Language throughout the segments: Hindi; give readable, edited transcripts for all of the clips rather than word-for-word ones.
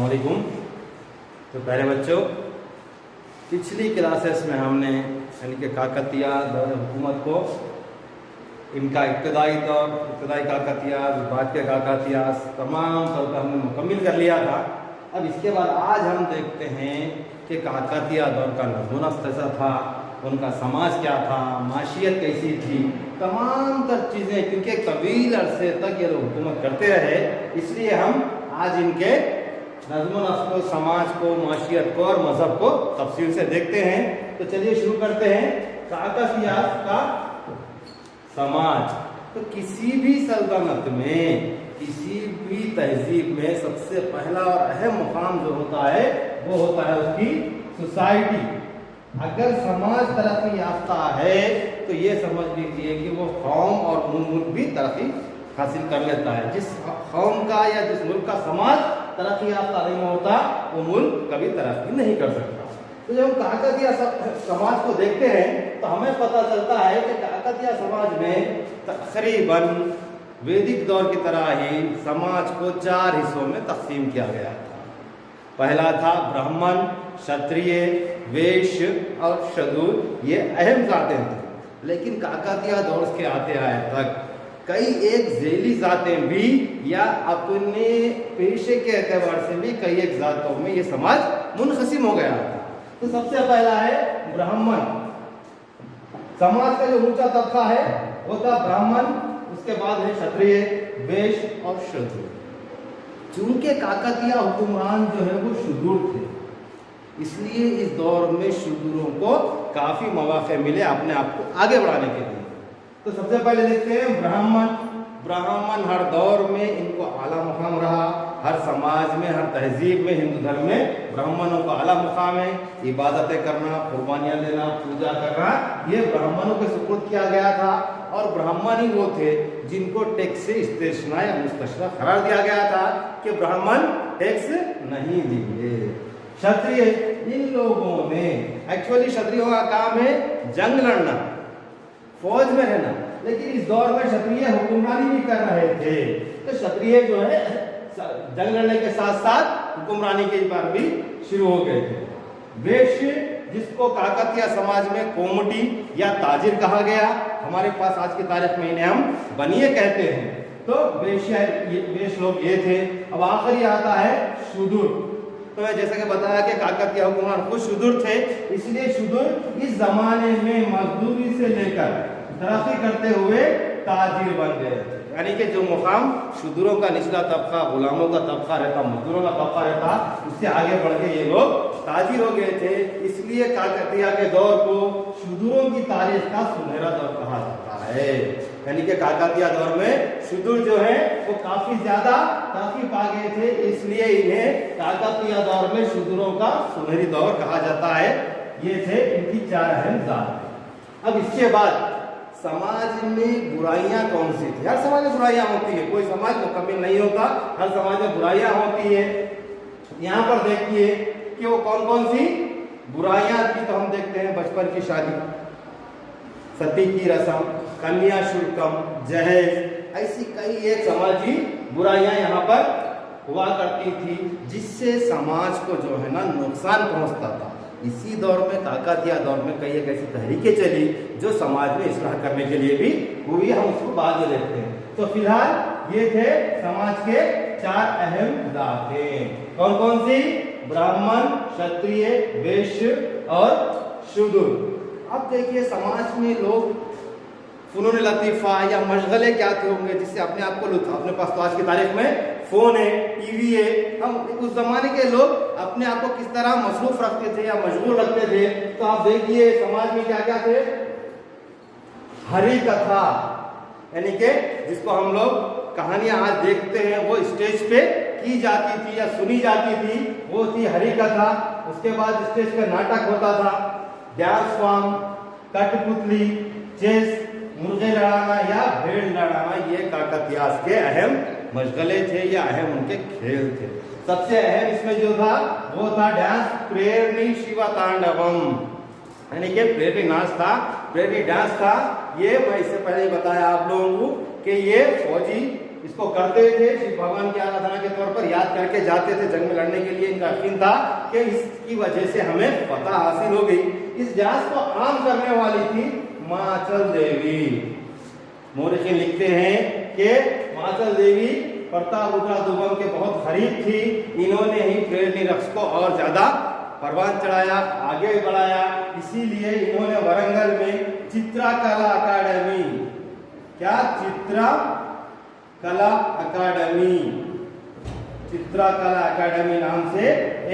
अस्सलामुअलैकुम। तो प्यारे बच्चों, पिछली क्लासेस में हमने यानी कि काकतिया दौर हुकूमत को इनका इब्तदाई काकतिया, बाद के काकतिया तमाम तौर पर हमने मुकम्मिल कर लिया था। अब इसके बाद आज हम देखते हैं कि काकतिया दौर का नज़्म नस्क़ कैसा था, उनका समाज क्या था, माशियत कैसी थी, तमाम तर चीज़ें, क्योंकि तवील अरसे तक ये लोग हुकूमत करते रहे, इसलिए हम आज इनके नज़्म नस्क़ को, समाज को, माशियत को और मज़हब को तफसील से देखते हैं। तो चलिए शुरू करते हैं। काकतिया का समाज। तो किसी भी सल्तनत में, किसी भी तहजीब में सबसे पहला और अहम मुकाम जो होता है वो होता है उसकी सोसाइटी। अगर समाज तरक्की याफ्ता है तो ये समझ लीजिए कि वो कौम और मुल्क भी तरक्की हासिल कर लेता है। जिस कौम का या जिस मुल्क का समाज तरक्की याफ्ता नहीं होता वो मुल्क कभी तरक्की नहीं कर सकता। तो जब हम काकतिया समाज को देखते हैं तो हमें पता चलता है कि काकतिया समाज में तकरीबन वैदिक दौर की तरह ही समाज को 4 हिस्सों में तकसीम किया गया था। पहला था ब्राह्मण, क्षत्रिय, वैश्य और शूद्र। ये अहम जातें थी, लेकिन काकतिया दौर के आते आए तक कई एक झेली जातें भी या अपने पेशे के एतबार से भी कई एक जातों में ये समाज मुनक़सिम हो गया था। तो सबसे पहला है ब्राह्मण। समाज का जो ऊंचा तबका है वो था ब्राह्मण, उसके बाद है क्षत्रिय, वैश्य और शूद्र। चूंकि काकतिया हुक्मरान जो है वो शूद्र थे, इसलिए इस दौर में शूद्रों को काफी मौके मिले अपने आप को आगे बढ़ाने के लिए। तो सबसे पहले देखते हैं ब्राह्मण। ब्राह्मण हर दौर में इनको आला मुकाम रहा, हर समाज में, हर तहजीब में, हिंदू धर्म में ब्राह्मणों का आला मुकाम है। इबादतें करना, कुर्बानियां देना, पूजा करना, ये ब्राह्मणों के सुपुर्द किया गया था। और ब्राह्मण ही वो थे जिनको टैक्स से इस्तेस्ना या मुस्तशरा करार दिया गया था कि ब्राह्मण टैक्स नहीं देंगे। क्षत्रिय, इन लोगों ने एक्चुअली क्षत्रियों का काम है जंग लड़ना, फौज में रहना, लेकिन इस दौर में क्षत्रिय हुक्मरानी भी कर रहे थे। तो क्षत्रिय जो है जंग लड़ने के साथ साथ हुक्मरानी के बार भी शुरू हो गए थे। वैश्य, जिसको काकतिया समाज में कोमटी या ताजिर कहा गया, हमारे पास आज की तारीख में इन्हें हम बनिए कहते हैं। तो वैश्य लोग ये थे। अब आखिरी आता है शूद्र। तो जैसा कि बताया कि काकतिया हुक्मरान खुद शूद्र थे, इसलिए शूद्र इस जमाने में मजदूरी से लेकर तरक्की करते हुए ताजिर बन गए थे। यानी कि जो मुकाम शूद्रों का निचला तबका, गुलामों का तबका रहता, मजदूरों का तबका रहता, उससे आगे बढ़ के ये लोग ताजिर हो गए थे। इसलिए काकतिया के दौर को शूद्रों की तारीख का सुनहरा दौर कहा जाता है। यानी कि काकतिया दौर में शूद्र जो है वो काफी ज्यादा तरक्की पा गए थे, इसलिए इन्हें काकतिया दौर में शूद्रों का सुनहरी दौर कहा जाता है। ये थे इनकी 4 अहम जात। अब इसके बाद समाज में बुराइयां कौन सी थी? हर समाज में बुराइयां होती है, कोई समाज मुकम्मल नहीं होता, हर समाज में बुराइयां होती है। यहाँ पर देखिए कि वो कौन कौन सी बुराइयां थी। तो हम देखते हैं बचपन की शादी, सती की रस्म, कन्या शुल्कम, जहेज, ऐसी कई एक समाजी बुराइयां यहाँ पर हुआ करती थी, जिससे समाज को जो है ना नुकसान पहुंचता था। इसी दौर में, काकतिया दौर में, कई एक ऐसी तहरीकें चली जो समाज में इस्लाह करने के लिए भी हुई। हम उसको बाद में देखते हैं। तो फिलहाल ये थे समाज के 4 अहम जातें। कौन कौन सी? ब्राह्मण, क्षत्रिय, वैश्य और शूद्र। अब देखिए समाज में लोग फनून लतीफ़ा या मशगले क्या थे होंगे जिससे अपने आप को अपने पास तो आज की तारीख में फोन है, टीवी है। हम उस जमाने के लोग अपने आप को किस तरह मसरूफ रखते थे या मशगूल रखते थे। तो आप देखिए समाज में क्या क्या थे। हरी कथा, यानी कि जिसको हम लोग कहानियां आज देखते हैं वो स्टेज पे की जाती थी या सुनी जाती थी, वो थी हरी कथा। उसके बाद स्टेज पे नाटक होता था, डांस फॉर्म, कठपुतली, चेस, मुर्गे लड़ाना या भेड़ लड़ाना, ये काकतिया के अहम मशगले थे या अहम उनके खेल थे। सबसे अहम इसमें जो था वो था डांस, प्रेरणी शिव तांडवम, यानी कि प्रेरणी नाच था, प्रेरणी डांस था। ये मैं इससे पहले ही बताया आप लोगों को कि ये फौजी इसको करते थे शिव भगवान की आराधना के तौर पर, याद करके जाते थे जंग में लड़ने के लिए। इनका यकीन था कि इसकी वजह से हमें फतह हासिल हो गई। इस जहाज को आम करने वाली थी माचल देवी। मोरिखिन लिखते हैं कि माचल देवी प्रतापरुद्र दुर्गम के बहुत करीब थी। इन्होंने ही प्रेरणी रक्ष को और ज्यादा परवान चढ़ाया, आगे बढ़ाया। इसीलिए इन्होंने वरंगल में चित्रकला अकादमी, क्या चित्रकला अकादमी, चित्रकला अकादमी नाम से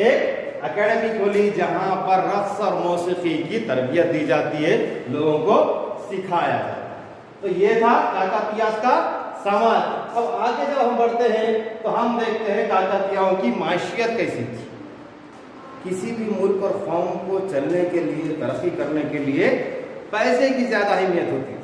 एक अकादमी खोली, जहां पर रक्स और मौसीकी की तरबियत दी जाती है, लोगों को सिखाया जाता है। तो ये था काकतीय का समाज। अब आगे जब हम बढ़ते हैं तो हम देखते हैं काकतीयों की माशियत कैसी थी। किसी भी मुल्क और कौम को चलने के लिए, तरक्की करने के लिए पैसे की ज्यादा अहमियत होती थी।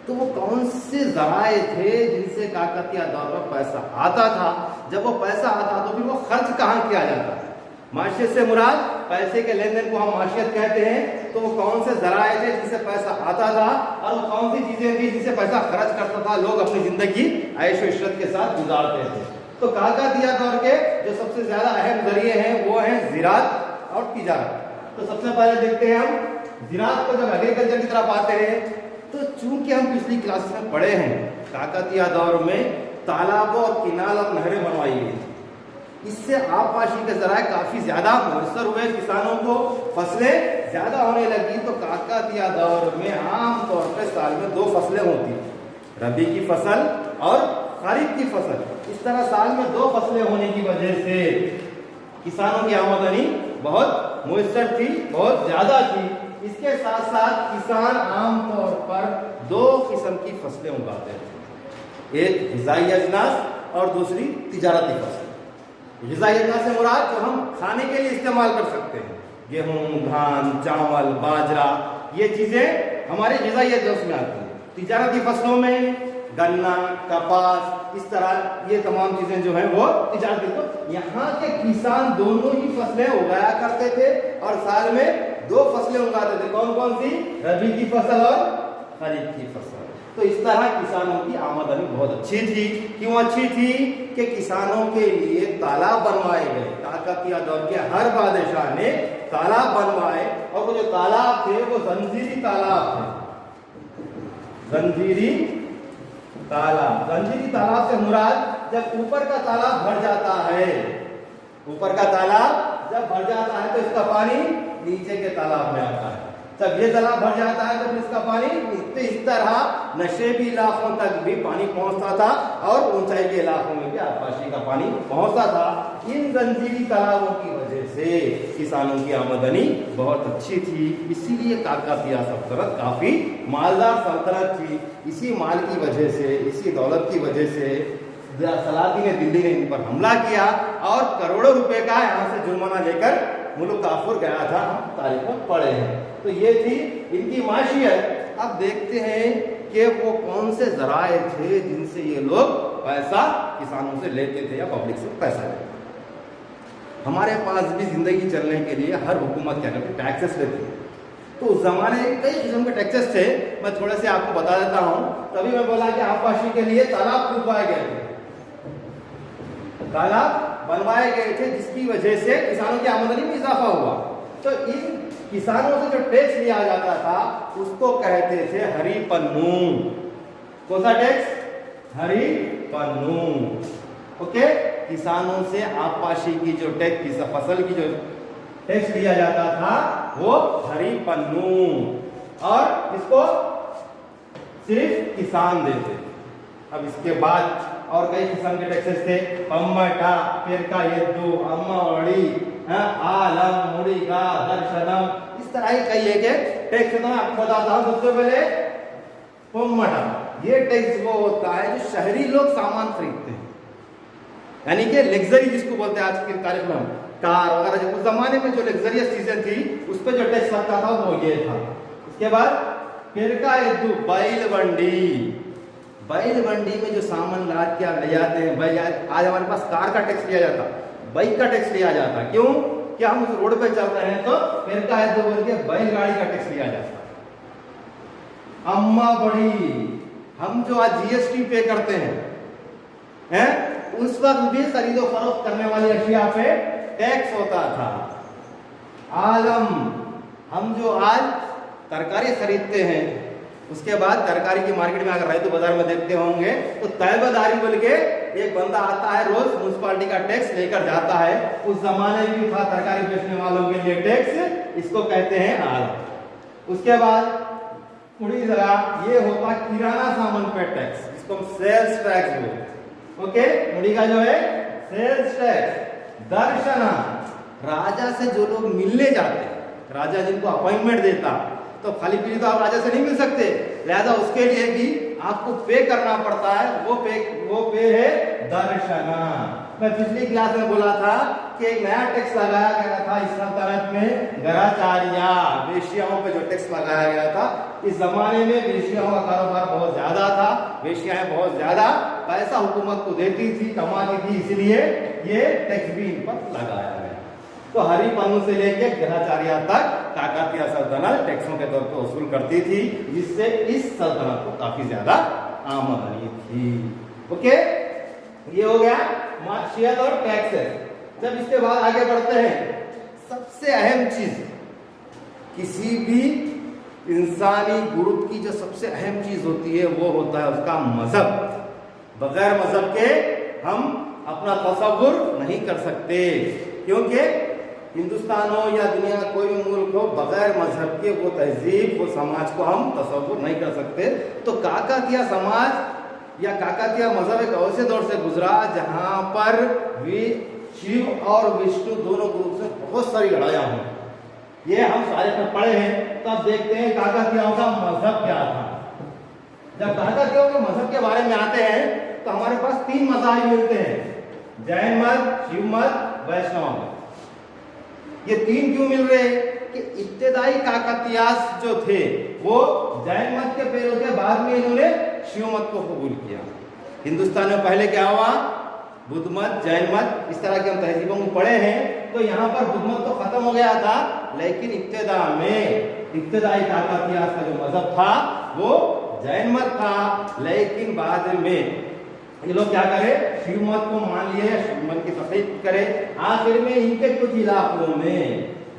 तो वो कौन से जराए थे जिनसे काकतीय दौर पर पैसा आता था? जब वो पैसा आता तो फिर वो खर्च कहाँ किया जाता है? माशियत से मुराद पैसे के लेन देन को हम माशियत कहते हैं। तो वो कौन से जराए थे जिनसे पैसा आता था, और वो कौन सी चीजें थी जिनसे पैसा खर्च करता था, लोग अपनी जिंदगी ऐश व इशरत के साथ गुजारते थे। तो काकतीय दौर के जो सबसे ज्यादा अहम जरिए हैं वो हैं ज़िराअत और तिजारत। तो सबसे पहले देखते हैं हम ज़िराअत को। जब एग्रीकल्चर की तरफ आते हैं तो चूंकि हम पिछली क्लास में पढ़े हैं काकतीय दौर में तालाबों और किनाल और नहरें बनवाई गई, इससे आबपाशी के जराए काफी ज्यादा मुयसर हुए, किसानों को फसलें ज्यादा होने लगी। तो काकतीय दौर में आमतौर पर साल में 2 फसलें होती, रबी की फसल और खरीफ की फसल। इस तरह साल में 2 फसलें होने की वजह से किसानों की आमदनी बहुत मुयसर थी, बहुत ज्यादा थी। इसके साथ साथ किसान आमतौर पर 2 किस्म की फसलें उगाते थे, एक ग़िज़ाई अजनास और दूसरी तिजारती फसल। ग़िज़ाई अजनास से मुराद जो हम खाने के लिए इस्तेमाल कर सकते हैं, गेहूं, धान, चावल, बाजरा, ये चीजें हमारे ग़िज़ाई अजनास में आती है। तिजारती फसलों में गन्ना, कपास, इस तरह ये तमाम चीजें जो हैं वो तिजारती। तो यहाँ के किसान दोनों ही फसलें उगाया करते थे और साल में 2 फसलें उगाते थे। कौन कौन सी? रबी की फसल और खरीफ की फसल। तो इस तरह किसानों की आमदनी बहुत अच्छी थी। क्यों अच्छी थी? कि किसानों के लिए तालाब बनवाए गए। काकतीय दौर के हर बादशाह ने तालाब बनवाए, और वो जो तालाब थे वो जंजीरी तालाब थे। जंजीरी तालाब से मुराद जब ऊपर का तालाब भर जाता है, ऊपर का तालाब जब भर जाता है तो इसका पानी नीचे के तालाब में आता है। जब ये तालाब भर जाता है तो इसका पानी, तो इस तरह नशेबी इलाकों तक भी पानी पहुंचता था और ऊंचाई के इलाकों में भी आबपाशी का पानी पहुंचता था। इन जंजीरी तालाबों की वजह से किसानों की आमदनी बहुत अच्छी थी। इसीलिए काकतीय सल्तनत काफी मालदार सल्तनत थी। इसी माल की वजह से, इसी दौलत की वजह से सलातीन दिल्ली ने इन पर हमला किया और करोड़ों रुपए का यहाँ से जुर्माना लेकर मुल्क काफुर गया था। हम तारीख में पढ़े हैं। तो ये थी इनकी माशियत। अब देखते हैं कि वो कौन से जराए थे जिनसे ये लोग पैसा किसानों से लेते थे या पब्लिक से पैसा लेते थे। हमारे पास भी जिंदगी चलने के लिए हर हुकूमत क्या करती है? टैक्सेस लेती है। तो उस जमाने कई किस्म के टैक्सेस थे, मैं थोड़े से आपको बता देता हूँ। तभी मैं बोला कि आबपाशी के लिए तालाब खुदवाए गए थे, तालाब बनवाए गए थे, जिसकी वजह से किसानों की आमदनी में इजाफा हुआ। तो इन किसानों से जो टैक्स लिया जाता था उसको कहते थे हरी पन्नू। कौन सा टैक्स? हरी पन्नू। ओके, किसानों से आबपाशी की जो टैक्स, फसल की जो टैक्स लिया जाता था वो हरी पन्नू, और इसको सिर्फ किसान देते। अब इसके बाद और कई किस्म के टैक्सेस थे, पम्मटा, पेरका यद्दू, अम्मावड़ी, आलम, मुड़ीगा, दर्शनम, इस तरह के कई एक टैक्स है। आपको बताता हूँ। सबसे पहले पम्मटा, ये टैक्स वो होता है जो शहरी लोग सामान खरीदते हैं, यानी कि लग्जरी जिसको बोलते हैं आज के तारीख में हम, कार वगैरह। उस जमाने में जो लग्जरियस चीजें थी उस पर जो टैक्स लगता था वो ये था। उसके बाद पेरका यद्दू, बैल मंडी, बैल मंडी में जो सामान लाद के ले जाते हैं, भाई आज हमारे पास कार का टैक्स लिया जाता, बाइक का टैक्स लिया जाता। क्यों? कि हम उस रोड पे चल रहे हैं तो फिर का है तो बोल के बैलगाड़ी का टैक्स लिया जाता। अम्मा बड़ी, हम जो आज जीएसटी पे करते हैं है, उस वक्त भी खरीदो फरोख्त करने वाली अशिया पे टैक्स होता था। आलम, हम जो आज तरकारी खरीदते हैं, उसके बाद तरकारी की मार्केट में अगर रहे तो बाजार में देखते होंगे तो तैबेदारी बोल के एक बंदा आता है, रोज म्युनिसिपालिटी का टैक्स लेकर जाता है। उस जमाने में भी था तरकारी बेचने वालों के लिए टैक्स, इसको कहते हैं आलम। उसके बाद थोड़ी जगह ये होता किराना सामान पे टैक्स, जिसको हम सेल्स टैक्स बोलते। ओके, मुड़ी का जो है सेल्स टैक्स। दर्शना, राजा से जो लोग मिलने जाते, राजा जिनको अपॉइंटमेंट देता, तो खाली पीली तो आप राजा से नहीं मिल सकते, लिहाजा उसके लिए भी आपको पे करना पड़ता है। वो पे है दर्शना। मैं पिछली क्लास में बोला था कि एक नया टैक्स लगाया गया था इस सल्तनत में, गराचारिया, वेश्याओं पे जो टैक्स लगाया गया था। इस जमाने में वेश्याओं का कारोबार बहुत ज्यादा था, वेश्याएं बहुत ज्यादा पैसा हुकूमत को देती थी, कमाती थी, इसलिए ये टैक्स भी इन पर लगाया गया। तो हरिपन्नू से लेके ग्रहाचार्य तक काकतीय सल्तनत टैक्सों के तौर पर वसूल करती थी, जिससे इस सल्तनत को काफी ज्यादा आमदनी थी। ओके, ये हो गया मार्शियत और टैक्सेस। जब इसके बाद आगे बढ़ते हैं, सबसे अहम चीज किसी भी इंसानी ग्रुप की जो सबसे अहम चीज होती है वो होता है उसका मजहब। बगैर मजहब के हम अपना तसव्वुर नहीं कर सकते, क्योंकि हिंदुस्तान हो या दुनिया का कोई भी मुल्क हो, बगैर मजहब के वो तहजीब, वो समाज को हम तसव्वुर नहीं कर सकते। तो काकतीय समाज या काकतीय मजहब एक ऐसे दौर से गुजरा जहां पर शिव और विष्णु दोनों ग्रुप से बहुत सारी लड़ाइयां हुई। ये हम सारे पर पढ़े हैं, तब देखते हैं काकतीयों का मजहब क्या था। जब काकतीयों के मजहब के बारे में आते हैं तो हमारे पास 3 मज़ाहिब मिलते हैं, जैन मत, शिव मत, वैष्णव मत। ये 3 क्यों मिल रहे हैं कि इब्तिदाई काकतीयास जो थे वो जैन मत के पैरों के बाद में इन्होंने शिव मत को कबूल किया। हिंदुस्तान में पहले क्या हुआ, बुद्ध मत, जैन मत, इस तरह के हम तहजीबों को पढ़े हैं। तो यहाँ पर बुद्ध मत तो खत्म हो गया था, लेकिन इब्तिदाई काकतीयास का जो मजहब था वो जैन मत था। लेकिन बाद में ये लोग क्या करे, शिव मत को मान लिए, शिव मत की तस्दीक करे। आखिर में इनके कुछ इलाकों में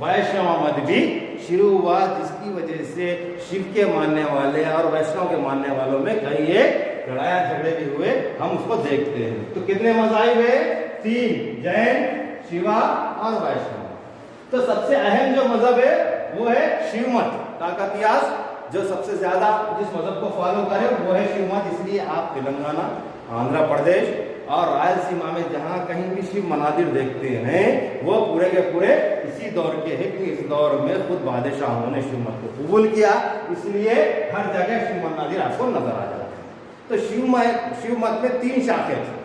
वैष्णव मत भी शुरू हुआ, जिसकी वजह से शिव के मानने वाले और वैष्णव के मानने वालों में कई एक लड़ाई झगड़े भी हुए, हम उसको देखते हैं। तो कितने मज़ाहिब है, 3, जैन, शिवा और वैष्णव। तो सबसे अहम जो मजहब है वो है शिव मत। काकतीयास जो सबसे ज्यादा जिस मजहब को फॉलो करे वो है शिव मत। इसलिए आप तेलंगाना, आंध्र प्रदेश और रायलसीमा में जहां कहीं भी शिव मनादिर देखते हैं वो पूरे के पूरे इसी दौर के हैं, कि इस दौर में खुद बादशाहों ने शिव मत को कबूल किया, इसलिए हर जगह शिव मनादिर आपको नजर आ जाते हैं। तो शिव मत में 3 शाखे थे।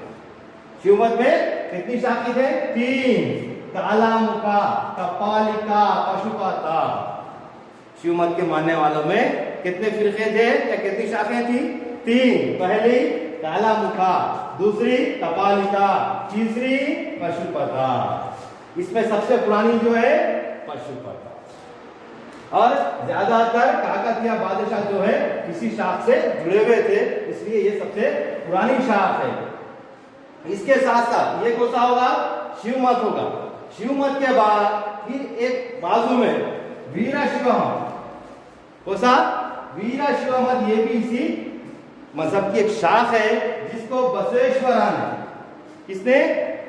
शिव मत में कितनी शाखी थे, 3, कालामुखा, कपालिका, पशुपता। शिव मत के मानने वालों में कितने फिरके थे या कितनी शाखें थी, 3। पहली कालामुखा, दूसरी कपालिका, तीसरी पशुपता। इसमें सबसे पुरानी जो है पशुपता, और ज्यादातर काकतीय बादशाह जो है इसी शाख से जुड़े हुए थे, इसलिए ये सबसे पुरानी शाख है। इसके साथ साथ ये कौन सा होगा, शिव मत होगा। शिव मत के बाद फिर एक बाजू में वीरा शिव मत, कौन सा, वीरा शिव मत। ये भी इसी मजहब की एक शाख है, जिसको बसवेश्वरा ने, किसने,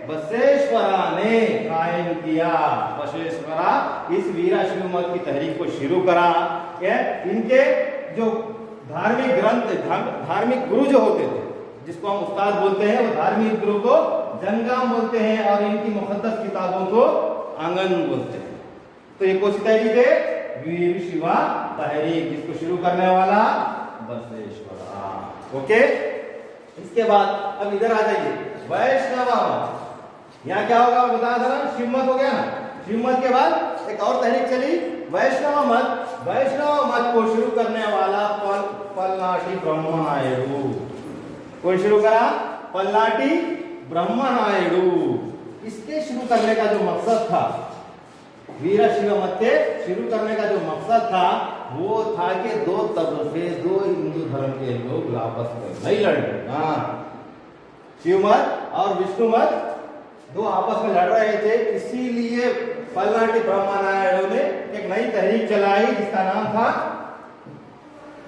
बसवेश्वरा ने कायम किया। बसवेश्वरा इस वीरा शिव मत की तहरीक को शुरू करा। इनके जो धार्मिक ग्रंथ, धार्मिक गुरु जो होते थे, जिसको हम उस्ताद बोलते हैं, वो धार्मिक गुरु को जंगाम बोलते हैं, और इनकी मुकद्दस किताबों को आंगन बोलते हैं। तो ये कौन सी तहरीक है, वीर शिवा तहरीक, जिसको शुरू करने वाला बसवेश्वरा। ओके, इसके बाद अब इधर आ जाइए, वैष्णव मत। यहाँ क्या होगा बता जरा, शिव मत हो गया ना। शिव मत के बाद एक और तहरीक चली, वैष्णव मत। वैष्णव मत को शुरू करने वाला पलनाटी ब्रह्मनायुडू। कौन शुरू करा, पलनाटी ब्रह्मनायुडू। इसके शुरू करने का जो मकसद था, वीरा शिव मत के शुरू करने का जो मकसद था वो था कि 2 तबके, 2 हिंदू धर्म के लोग आपस में नहीं लड़ना। शिवमत और विष्णुमत दो आपस में लड़ रहे थे, इसीलिए पलनाटी ब्रह्मा नारायण ने एक नई तहरीक चलाई जिसका नाम था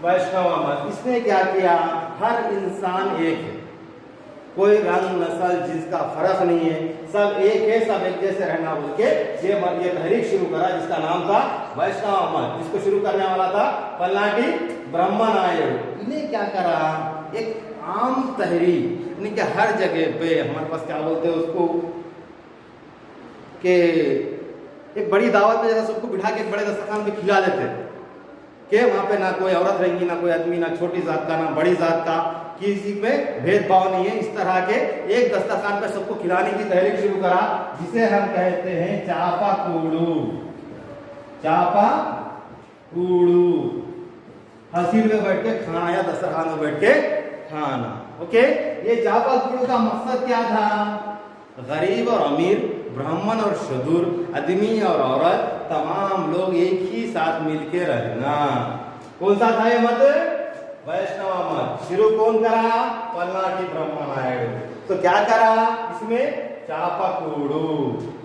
वैष्णव मत। इसने क्या किया, हर इंसान एक है, कोई रंग नस्ल जिसका फर्क नहीं है, सब एक है, सब एक जैसे रहना बोल के ये तहरीक शुरू करा जिसका नाम था वैष्णव मत, जिसको शुरू करने वाला था पलनाटी ब्रह्मा नारायण। इन्हें क्या करा, एक आम तहरीक यानी कि हर जगह पे हमारे पास क्या बोलते हैं उसको कि एक बड़ी दावत में जैसा सबको बिठा के एक बड़े दस्तरखान पे खिला देते कि वहां पे ना कोई औरत रहेंगी, ना कोई आदमी, ना छोटी जात का ना बड़ी जात का, किसी में भेदभाव नहीं है। इस तरह के एक दस्तरखान पे सबको खिलाने की तहरीक शुरू करा जिसे हम कहते हैं चापा कूड़ू। चापा कूड़ू, हसीर में बैठ के खाना या दस्तरखान में बैठ के खाना। ओके, ये चापा कूड़ू का मकसद क्या था, गरीब और अमीर, ब्राह्मण और शूद्र, आदमी और औरत, तमाम लोग एक ही साथ मिलके रहना। कौन सा था ये मत, वैष्णव मत। शुरू कौन करा, पलनाटी ब्रह्मा नारायण। तो क्या करा इसमें, चापा कूड़ू।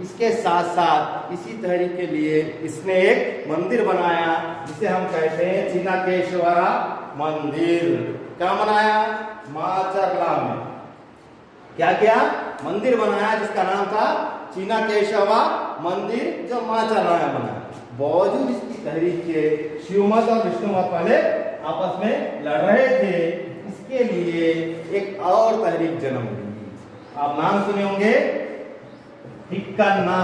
इसके साथ साथ इसी तहरीक के लिए इसने एक मंदिर बनाया जिसे हम कहते हैं चिन्नकेश्वरा मंदिर। क्या बनाया, माचरला में क्या किया, मंदिर बनाया जिसका नाम था चिन्नकेशवा मंदिर, जो माचरला में बना। बावजूद इसकी तहरीक के शिवमत और विष्णुमत वाले आपस में लड़ रहे थे, इसके लिए एक और तहरीक जन्म ली। आप नाम सुने होंगे, तिक्कन्ना।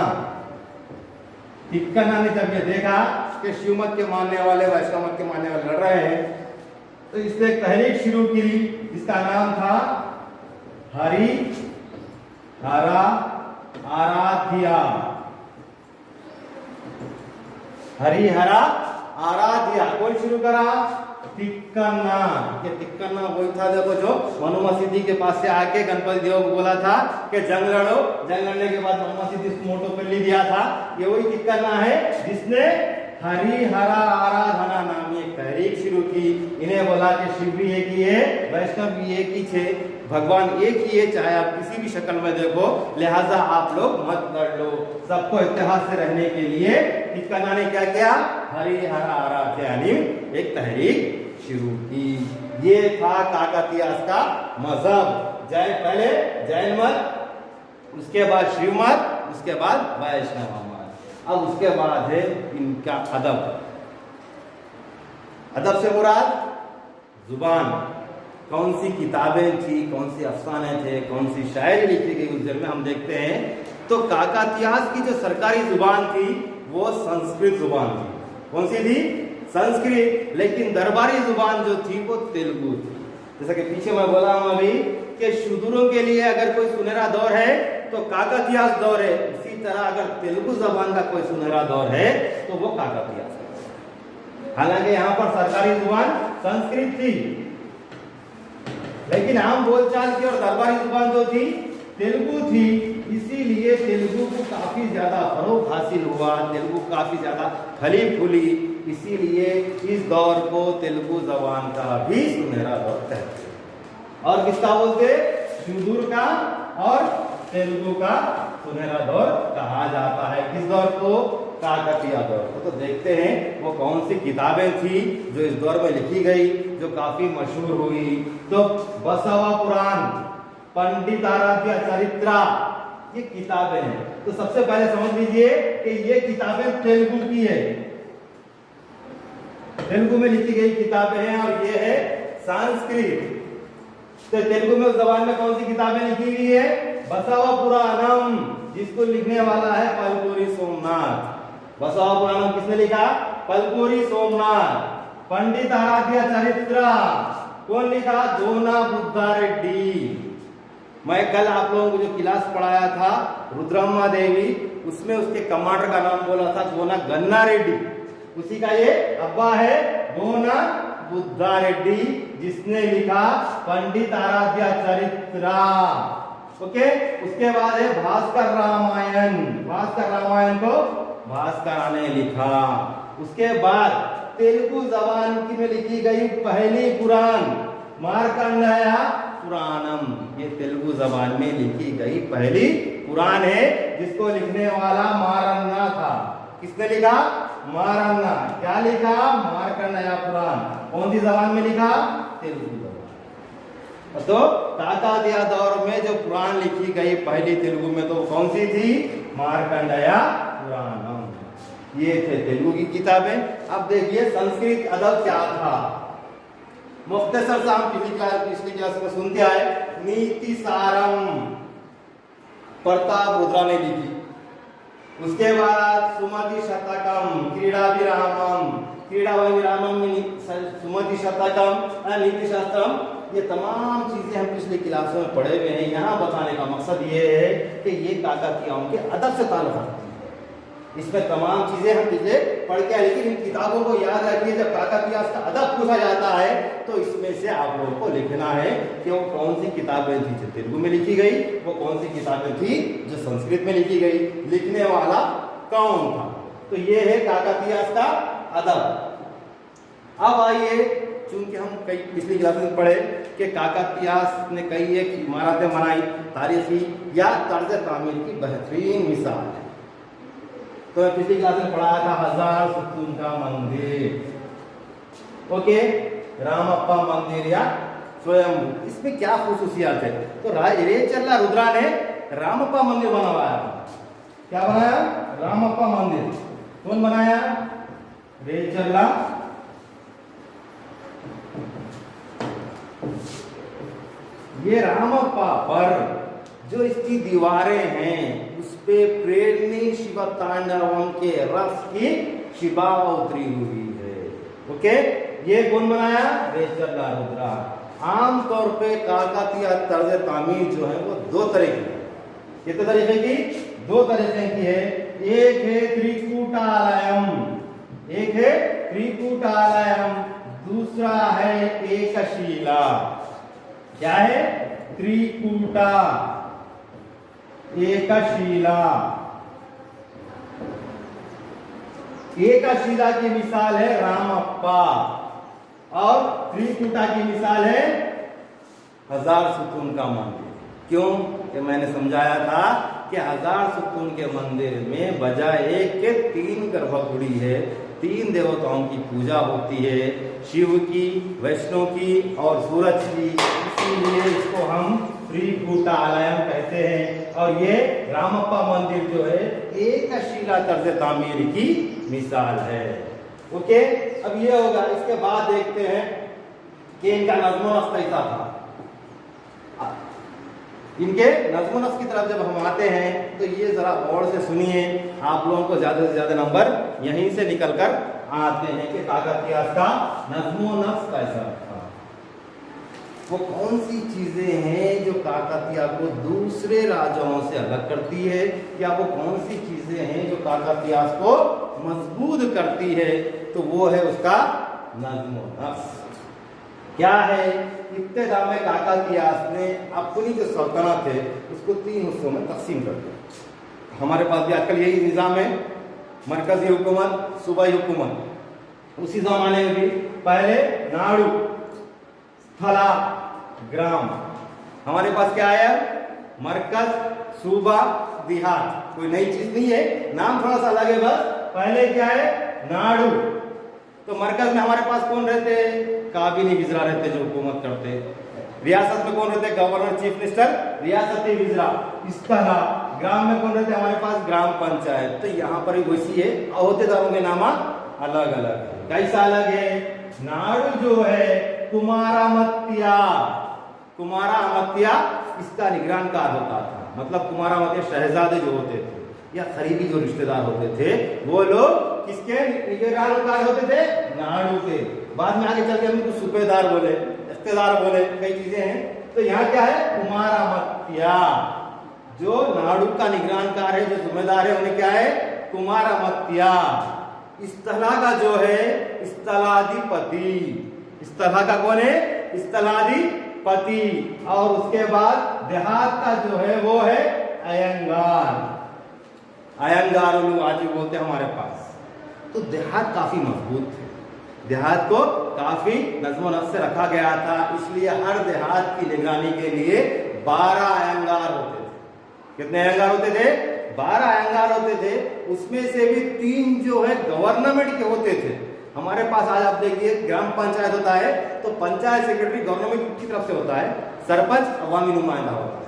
तिक्कन्ना ने जब ये देखा कि शिवमत के मानने वाले वैष्णवमत के मानने वाले लड़ रहे हैं, तो इसने एक तहरीक शुरू की जिसका नाम था हरि हरा आराध्या। हरि हरा आराध्या कौन शुरू करा, तिक्कन्ना। ये तिक्कन्ना वही था देखो जो मनुमा सिद्धि के पास से आके गणपति देव को बोला था कि जंग लड़ो, जंग लड़ने के बाद मनुमा सिद्धि मोटो पे ले दिया था। ये वही तिक्कन्ना है जिसने हरि हरा आराधना नाम एक तहरीक शुरू की। इन्हें बोला कि शिव भी एक ही है, वैष्णव भी एक ही थे, भगवान एक ही है, चाहे आप किसी भी शक्ल में देखो, लिहाजा आप लोग मत लड़ लो। सबको इत्तेहाद से रहने के लिए तिक्कन्ना ने क्या किया, हरि हरा आराध्या यानी एक तहरीक शुरू की। ये था काकतीय का मजहब। जैन पहले जैन मत, उसके बाद शिव मत, उसके बाद वैष्णव मत। अब उसके बाद है इनका अदब। अदब से मुराद जुबान, कौन सी किताबें थी, कौन सी अफसाने थे, कौन सी शायरी लिखी गई उस जन्म में हम देखते हैं। तो काकतीय की जो सरकारी जुबान थी वो संस्कृत जुबान थी। कौन सी थी, संस्कृत। लेकिन दरबारी जुबान जो थी वो तेलुगु थी। जैसा कि पीछे मैं बोला हूं अभी कि शूद्रों के लिए अगर कोई सुनहरा दौर है तो काकतीय दौर है, इसी तरह अगर तेलुगु जबान का कोई सुनहरा दौर है तो वो काकतीय। हालांकि यहाँ पर सरकारी जुबान संस्कृत थी, लेकिन आम बोलचाल की और दरबारी जुबान जो थी तेलुगु थी, इसीलिए तेलुगु को काफी ज्यादा फरोग हासिल हुआ, तेलुगु काफी ज्यादा फली फूली। इसीलिए इस दौर को तेलुगु जबान का भी सुनहरा दौर कहते हैं। और किसका बोलते, शूद्र का और तेलुगु का सुनहरा दौर कहा जाता है। किस दौर को, काकतीय दौर को। तो देखते हैं वो कौन सी किताबें थी जो इस दौर में लिखी गई, जो काफी मशहूर हुई। तो बसवा पुराण, पंडित आराध्य चरित्रा, ये किताबें हैं। तो सबसे पहले समझ लीजिए कि ये किताबें तेलुगु की है, तेलुगु में लिखी गई किताबें हैं, और ये है संस्कृत। तो तेलुगु में उस जबान में कौन सी किताबें लिखी हुई है, बसवा पुराणम, जिसको लिखने वाला है पलकुरी सोमनाथ। बसवा पुराणम किसने लिखा, पलकुरी सोमनाथ। पंडित आराध्य चरित्रा कौन लिखा, दोना बुद्धा रेड्डी। मैं कल आप लोगों को जो क्लास पढ़ाया था रुद्रम्मा देवी, उसमें उसके कमांडर का नाम बोला था गोना गन्ना रेड्डी, उसी का ये अब्बा है गोना बुद्धा रेड्डी, जिसने लिखा पंडित आराध्य चरित्रा। ओके, उसके बाद है भास्कर रामायण। भास्कर रामायण को भास्कर ने लिखा। उसके बाद तेलुगु जबान की में लिखी गई पहली पुराण मार्कंडेय पुराणम, ये तेलुगु जबान में लिखी गई पहली पुराण है, जिसको लिखने वाला मारन्ना था। किसने लिखा? मारन्ना। क्या लिखा? मार्कंडेय पुराण। कौन सी जबान में लिखा? तेलुगु जबान। तो काकतीय दौर में जो पुराण लिखी गई पहली तेलुगु में, तो कौन सी थी? मार्कंडेय पुराणम। ये थे तेलुगु की किताबें। अब देखिए संस्कृत अदब क्या था। मुख्तसर से हम पिछली क्लास में सुनते आए, नीति सारम प्रताप रुद्रा ने लिखी। उसके बाद सुमति शतकम, क्रीड़ा विरामम, क्रीड़ा विरामम में सुमति शतकम, नीति शास्त्रम, ये तमाम चीजें हम पिछले क्लासों में पढ़े हुए हैं। यहाँ बताने का मकसद ये है कि ये काकतीयों के अदब से ताल्लुक रखती है। इसमें तमाम चीजें हम पिछले पढ़ के आए, लेकिन इन किताबों को याद रखिए, जब काकतीय का अदब पूछा जाता है तो इसमें से आप लोगों को लिखना है कि वो कौन सी किताबें थी जो तेलुगु में लिखी गई, वो कौन सी किताबें थी जो संस्कृत में लिखी गई, लिखने वाला कौन था। तो ये है काकतीय का अदब। अब आइए, चूंकि हम कई पिछली क्लास में पढ़े कि काकतीय ने कई एक इमारतें बनाई, तारीखी या तर्ज तामीर की बेहतरीन मिसाल है। तो पिछली क्लास में पढ़ाया था 1000 सुतून का मंदिर, ओके, रामप्पा मंदिर या स्वयं। इसमें क्या खुसूसियात है? तो रेचल्ला रुद्रा ने रामप्पा मंदिर बनवाया। क्या बनाया? रामप्पा मंदिर। कौन बनाया? रेचल्ला। ये रामप्पा पर जो इसकी दीवारें हैं उस पे प्रेरणी शिव तांडवम के रस की शिबा उतरी हुई है। ओके, ये कौन बनाया? रेचल्ला रुद्रा। आमतौर पे काकतीय तर्ज तामीर जो है वो दो तरह की है। कितने तरीके की? दो तरीके की है। एक है त्रिकूटालयम, एक है त्रिकूटालयम, दूसरा है एकशिला। क्या है? त्रिकूटा, एकशिला। एकशिला की मिसाल है रामप्पा और त्रिकूटा की मिसाल है 1000 सुतून का मंदिर। क्यों? कि मैंने समझाया था कि 1000 सुतून के मंदिर में बजाय एक के 3 गर्भगुड़ी है, 3 देवताओं की पूजा होती है, शिव की, वैष्णो की और सूरज की। इसीलिए इसको हम त्रिकूटालयम कहते हैं। और ये रामप्पा मंदिर जो है एकशिला तर्ज तामीर की मिसाल है। ओके, अब ये होगा। इसके बाद देखते हैं कि इनका नज़्म-ओ-नस्क़ कैसा था। इनके नज़्म-ओ-नस्क़ की तरफ जब हम आते हैं तो ये जरा गौर से सुनिए, आप लोगों को ज्यादा से ज्यादा नंबर यहीं से निकल कर आते हैं कि काकतीय का नज़्म-ओ-नस्क़ कैसा था। वो कौन सी चीजें हैं जो काकतीय को दूसरे राजाओं से अलग करती है, या वो कौन सी चीजें हैं जो काकतीय को मजबूत करती है, तो वो है उसका नज़्म-ओ-नस्क़। क्या है? इब्तिदा में काकतीय ने अपनी जो सल्तनत है उसको 3 हिस्सों में तकसीम कर दिया। हमारे पास भी आजकल यही निज़ाम है, मरकजी हुकूमत, सूबाई हुकूमत। उसी जमाने में भी पहले नाडु, स्थला, ग्राम। हमारे पास क्या आया? मरकज, सूबा, देहात। कोई नई चीज नहीं है, नाम थोड़ा सा अलग है बस। पहले क्या है? नाडु। तो मरकज में हमारे पास कौन रहते? काबिनी विज़रा रहते जो हुकूमत करते। रियासत में कौन रहते? गवर्नर, चीफ मिनिस्टर, रियासती विज़रा। स्थला, ग्राम में कौन रहते? हमारे पास ग्राम पंचायत। तो यहाँ पर भी वैसी है, अहोदेदारों के नाम अलग अलग है। कैसा अलग है? नाडु जो है कुमारामत्या, कुमारामत्या इसका निगरानकार होता था। मतलब कुमारामत्या शहजादे जो होते थे या करीबी जो रिश्तेदार होते थे वो लोग किसके निगरानकार होते थे? नाडु के। बाद में आगे चल के हम उनको सूबेदार बोले, इख्तियार बोले, कई चीजें हैं। तो यहाँ क्या है? कुमारामत्या, जो नाडु का निगरानकार है, जो जिम्मेदार है, उन्हें क्या है? कुमारामत्या। स्थला का जो है स्थलाधिपति। स्थला का कौन है? स्थलाधिपति। और उसके बाद देहात का जो है वो है अयंगार। अयंगार लोग आज भी बोलते हैं हमारे पास। तो देहात काफी मजबूत थे, देहात को काफी नज़्म नस्क़ से रखा गया था, इसलिए हर देहात की निगरानी के लिए 12 अयंगार होते थे। कितने अयंगार होते थे? 12 अयंगार होते थे। उसमें से भी 3 जो है गवर्नमेंट के होते थे। हमारे पास आज आप देखिए ग्राम पंचायत होता है तो पंचायत सेक्रेटरी गवर्नमेंट की तरफ से होता है, सरपंच अवामी नुमाइंदा होता है।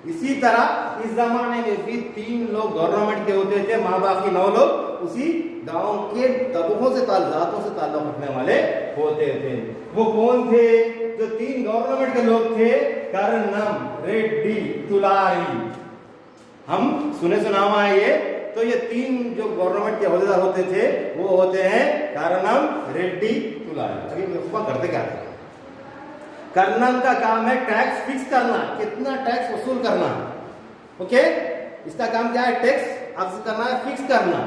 इसी तरह इस जमाने में भी 3 लोग गवर्नमेंट के होते थे, माँ बाकी 9 लोग उसी गांव के तबकों से जातों से ताल्लुक रखने वाले होते थे। वो कौन थे? जो 3 गवर्नमेंट के लोग थे, कर्नम, रेड्डी, तुलारी। हम सुने सुना हुआ है ये। तो ये 3 जो गवर्नमेंट के अहदेदार होते थे वो होते हैं कर्नम, रेड्डी, तुलारी। अभी उसको करते क्या थे? कर्नल का काम है टैक्स फिक्स करना, कितना टैक्स वसूल करना। ओके, इसका काम क्या है? टैक्स अक्स करना है, फिक्स करना।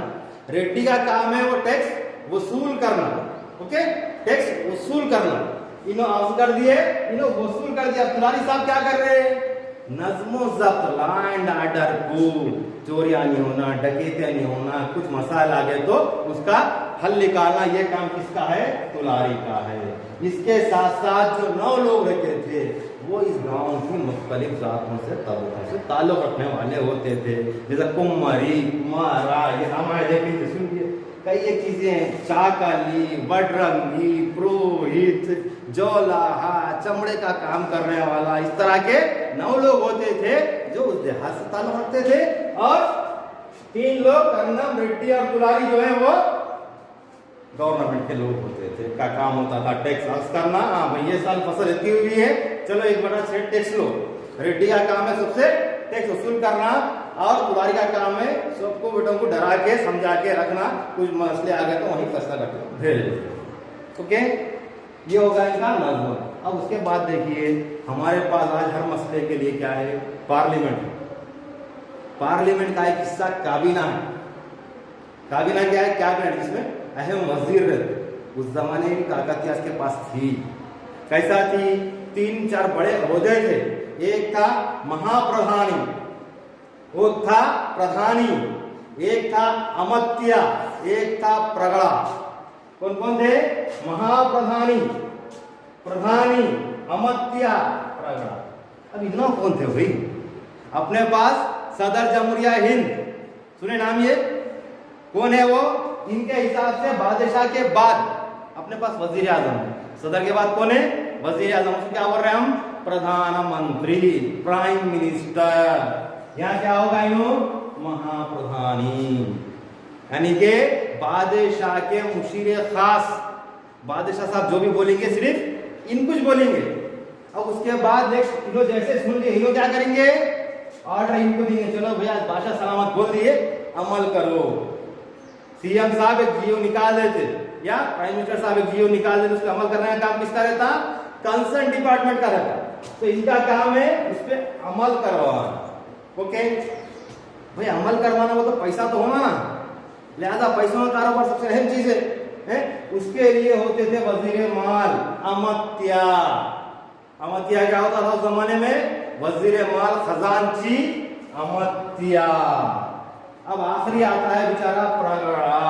रेड्डी का काम है वो टैक्स वसूल करना। ओके, टैक्स वसूल करना। इन्हों अक्स कर दिए, इन्हों वसूल कर दिया। तुलारी साहब क्या कर रहे हैं? नज़्मो ज़ब्त, लॉ एंड ऑर्डर को, चोरियां नहीं होना, डकैतियां नहीं होना, कुछ मसाला आ गए तो उसका हल निकालना, ये काम किसका है? तुलारी का है। इसके साथ साथ जो 9 लोग रहते थे वो इस गांव की मुख्तलिफ जातों से तबकों से ताल्लुक रखने वाले होते थे, जैसे कुम्हारी, कुम्हारा, ये हमारे देखिए सुनिए कई एक चीजें हैं, चाकाली, वडरंगी, पुरोहित, जोलाहा, चमड़े का काम करने वाला, इस तरह के 9 लोग होते थे जो उस देहात से ताल्लुक रखते थे। और 3 लोग कर्नम, रेड्डी और तुलारी जो है वो गवर्नमेंट के लोग होते थे। का काम होता था टैक्स अक्स करना। हाँ भाई, ये साल फसल इतनी हुई है, चलो 1/6 टैक्स लो। रेड्डी का काम है सबसे टैक्स वसूल करना, और तुलारी का काम है सबको बेटों को डरा के समझा के रखना, कुछ मसले आ गए तो वहीं फैसला करके भेज देते। ओके, ये होगा इनका नज़्म। अब उसके बाद देखिए हमारे पास आज हर मसले के लिए क्या है? पार्लियामेंट। पार्लियामेंट का एक हिस्सा काबीना है। काबीना क्या है? कैबिनेट, जिसमें अहम वजीर रहते। उस जमाने में काकतिया के पास थी। कैसा थी? 3-4 बड़े ओहदे थे। एक था महाप्रधानी, वो था प्रधानी, एक था अमत्या, एक था प्रगड़ा। कौन कौन थे? महाप्रधानी, प्रधानी, अमत्या, प्रगड़ा। अब इतना कौन थे भाई? अपने पास सदर जमहूरिया हिंद, सुने नाम ये? कौन है वो? इनके हिसाब से बादशाह के बाद अपने पास वजीर आजम है। सदर के बाद कौन है? वजीर आजम। उसको क्या बोल रहे हैं हम? प्रधानमंत्री, प्राइम मिनिस्टर। यहाँ क्या होगा? इन्हों महाप्रधानी, यानी के बादशाह के मुशीर खास। बादशाह साहब जो भी बोलेंगे सिर्फ इन कुछ बोलेंगे। अब उसके बाद नेक्स्ट इन्हों जैसे सुन लिए, इन्हों क्या करेंगे? ऑर्डर इनको देंगे, चलो भैया बादशाह सलामत बोल दिए, अमल करो। सीएम साहब एक जीओ निकाल देते या प्राइम मिनिस्टर साहब एक जीओ निकाल देते, उसका अमल करने का काम किसका रहता? कंसर्न डिपार्टमेंट का रहता। तो इनका काम है उस पर अमल करवाना। ओके भाई, अमल करवाना वो तो पैसा तो होना ना, लिहाजा पैसों का कारोबार सबसे अहम चीज है। उसके लिए होते थे वजीर माल, अमत्या। अमत्या क्या होता था उस जमाने में? वजीर माल, खजांची, अमत्या। अब आखिरी आता है बेचारा प्रगड़ा।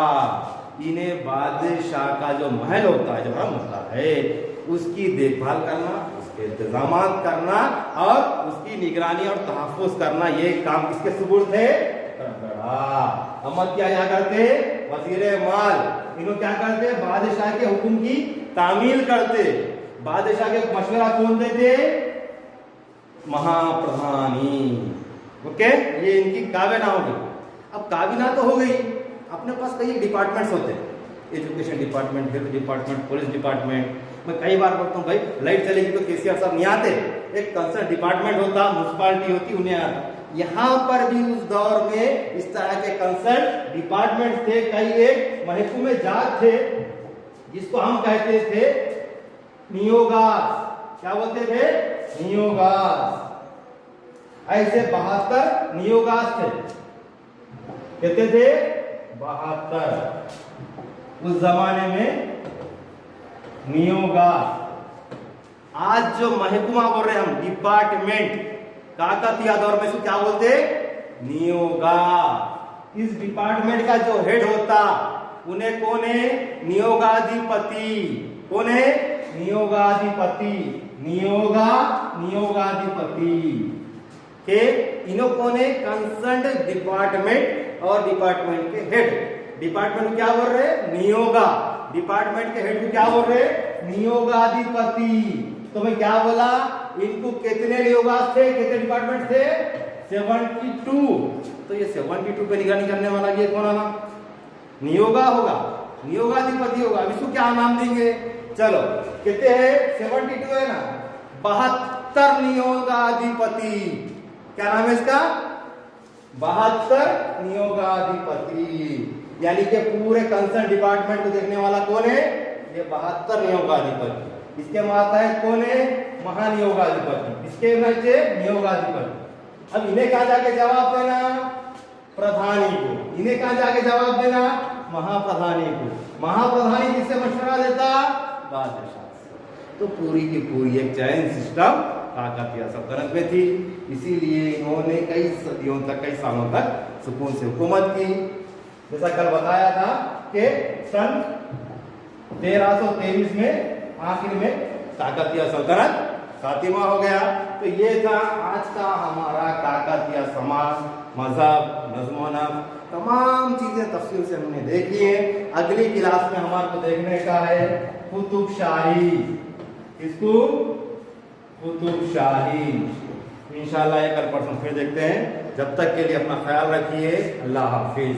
इन्हें बादशाह का जो महल होता है, जो हरम होता है, उसकी देखभाल करना, उसके इंतजाम करना और उसकी निगरानी और तहफ्फुज करना, ये काम किसके सुपुर्द थे? प्रगड़ा। अमत्या क्या करते? वजीर माल। इन्हों क्या करते? बादशाह के हुक्म की तामील करते। बादशाह के मशवरा कौन देते? महाप्रधानी। ओके, ये इनकी काबीना होगी। अब काबीना तो हो गई, अपने पास कई डिपार्टमेंट्स होते हैं, education department, health department, police department. मैं कई बार बोलता हूँ भाई लाइट चलेगी तो केसीआर साहब नहीं आते, एक कंसर्न डिपार्टमेंट होता, म्युनिसिपालिटी होती, उन्हें आता। यहाँ पर भी उस दौर में इस तरह के कंसर्न डिपार्टमेंट थे। कई एक महकूमे जात थे जिसको हम कहते थे नियोगास। क्या बोलते थे? नियोगास। ऐसे 72 नियोगास थे। कहते थे 72 उस जमाने में नियोगास। आज जो महकमा बोल रहे हैं हम, डिपार्टमेंट, काकतिया दौर में क्या बोलते? नियोगा। इस डिपार्टमेंट का जो हेड होता उन्हें कौन है? नियोगाधिपति। कौन है? नियोगाधिपति। नियोगाधिपति के इन्हों कौन है? कंसर्न्ड डिपार्टमेंट और डिपार्टमेंट के हेड। डिपार्टमेंट को क्या बोल रहे? नियोगा। डिपार्टमेंट के हेड को क्या बोल रहे? नियोगाधिपति। तो मैं क्या बोला? इनको कितने नियोगा थे, कितने डिपार्टमेंट थे? 72। तो ये 72 पे निगरानी करने वाला ये कौन आना? नियोगा होगा, नियोगाधिपति होगा। अब इसको क्या नाम देंगे? चलो कितने हैं? 72 है ना। 72 नियोगाधिपति। क्या नाम है इसका? 72 नियोगाधिपति। यानी कि पूरे कंसर्न डिपार्टमेंट को देखने वाला कौन है? ये 72 नियोगाधिपति। इसके मातहत कौन है? महानियोगाधिपति। इसके नीचे नियोगाधिपति। अब इन्हें कहां जाके जवाब देना? प्रधानी को। इन्हें कहां जाके जवाब देना? महाप्रधानी को। महाप्रधानी किससे मशवरा देता? बादशाह से। तो पूरी की पूरी एक चयन सिस्टम काकतीय सल्तनत में थी। इसीलिए इन्होंने कई सदियों तक, कई सालों तक सुकून से हुकूमत की। जैसा कल बताया था कि सन 1323 में आखिर में काकतीय सल्तनत खातिमा हो गया। तो ये था आज का हमारा काकतीय समाज, मजहब, नज़्म-ओ-नस्ब, तमाम चीजें तफसील से हमने देखी है। अगली क्लास में हमारे को देखने का है कुतुबशाही। इसको कुतुबशाही इंशाल्लाह ये कल परसों फिर देखते हैं। जब तक के लिए अपना ख्याल रखिए। अल्लाह हाफिज।